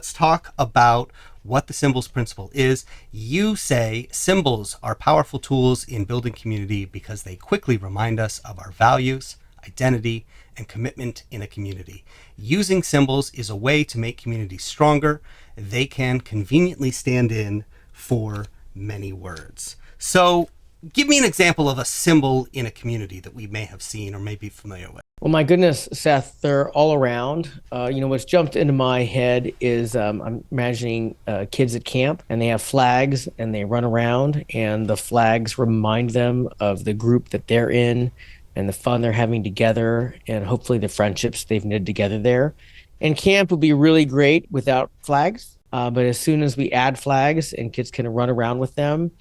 let's talk about what the symbols principle is. You say symbols are powerful tools in building community because they quickly remind us of our values, identity, and commitment in a community. Using symbols is a way to make communities stronger. They can conveniently stand in for many words. So give me an example of a symbol in a community that we may have seen or may be familiar with. Well, my goodness, Seth, they're all around. What's jumped into my head is I'm imagining kids at camp and they have flags and they run around and the flags remind them of the group that they're in and the fun they're having together and hopefully the friendships they've knit together there. And camp would be really great without flags. But as soon as we add flags and kids can run around with them,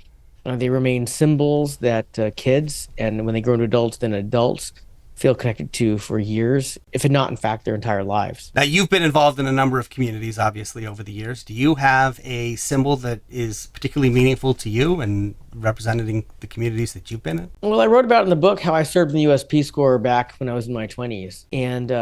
they remain symbols that kids, and when they grow into adults, then adults feel connected to for years, if not, in fact, their entire lives. Now, you've been involved in a number of communities, obviously, over the years. Do you have a symbol that is particularly meaningful to you and representing the communities that you've been in? Well, I wrote about in the book how I served in the U.S. Peace Corps back when I was in my 20s. And,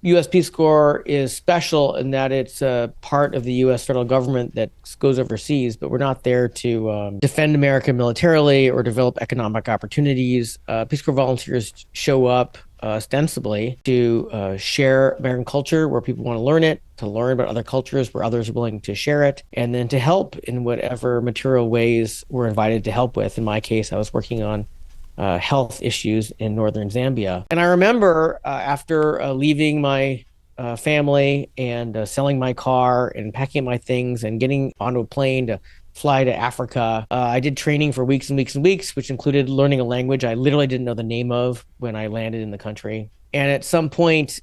the U.S. Peace Corps is special in that it's a part of the U.S. federal government that goes overseas, but we're not there to defend America militarily or develop economic opportunities. Peace Corps volunteers show up ostensibly to share American culture where people want to learn it, to learn about other cultures where others are willing to share it, and then to help in whatever material ways we're invited to help with. In my case, I was working on health issues in northern Zambia. And I remember after leaving my family and selling my car and packing up my things and getting onto a plane to fly to Africa, I did training for weeks and weeks and weeks, which included learning a language I literally didn't know the name of when I landed in the country. And at some point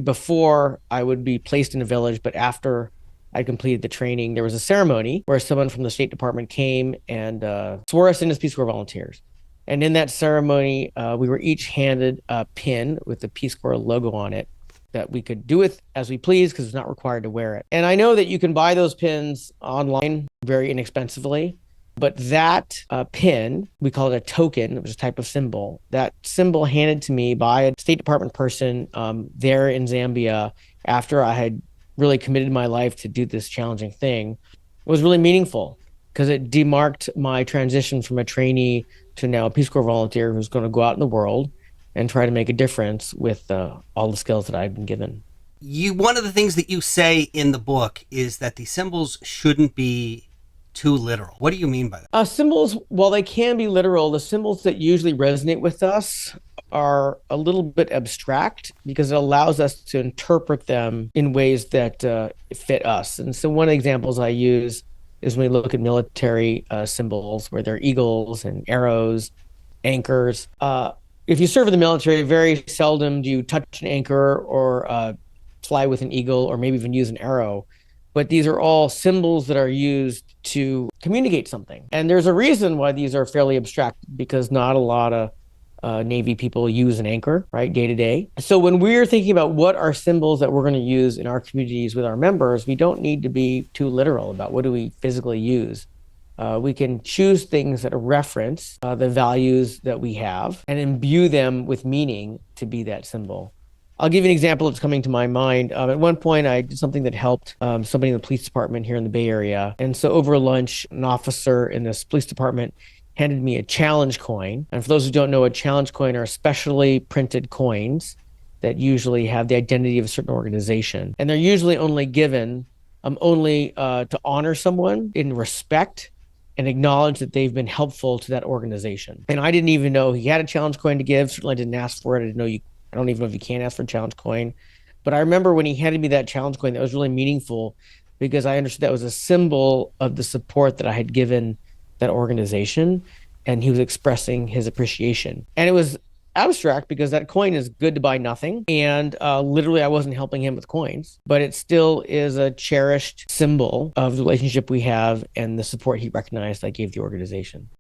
before I would be placed in a village, but after I completed the training, there was a ceremony where someone from the State Department came and swore us in as Peace Corps volunteers. And in that ceremony, we were each handed a pin with the Peace Corps logo on it that we could do with as we please because it's not required to wear it. And I know that you can buy those pins online very inexpensively, but that pin, we call it a token, it was a type of symbol. That symbol handed to me by a State Department person there in Zambia after I had really committed my life to do this challenging thing was really meaningful because it demarked my transition from a trainee to now a Peace Corps volunteer who's going to go out in the world and try to make a difference with all the skills that I've been given. One of the things that you say in the book is that the symbols shouldn't be too literal. What do you mean by that? Symbols, while they can be literal, the symbols that usually resonate with us are a little bit abstract because it allows us to interpret them in ways that fit us. And so one of the examples I use is when we look at military symbols where there are eagles and arrows, anchors. If you serve in the military, very seldom do you touch an anchor or fly with an eagle or maybe even use an arrow. But these are all symbols that are used to communicate something. And there's a reason why these are fairly abstract because not a lot of Navy people use an anchor, right, day to day. So when we're thinking about what are symbols that we're going to use in our communities with our members, we don't need to be too literal about what do we physically use. We can choose things that reference the values that we have and imbue them with meaning to be that symbol. I'll give you an example that's coming to my mind. At one point, I did something that helped somebody in the police department here in the Bay Area. And so over lunch, an officer in this police department handed me a challenge coin. And for those who don't know, a challenge coin are specially printed coins that usually have the identity of a certain organization. And they're usually only given to honor someone in respect and acknowledge that they've been helpful to that organization. And I didn't even know he had a challenge coin to give. Certainly didn't ask for it. I don't even know if you can ask for a challenge coin. But I remember when he handed me that challenge coin, that was really meaningful because I understood that was a symbol of the support that I had given that organization, and he was expressing his appreciation. And it was abstract because that coin is good to buy nothing, and literally I wasn't helping him with coins, but it still is a cherished symbol of the relationship we have and the support he recognized I gave the organization.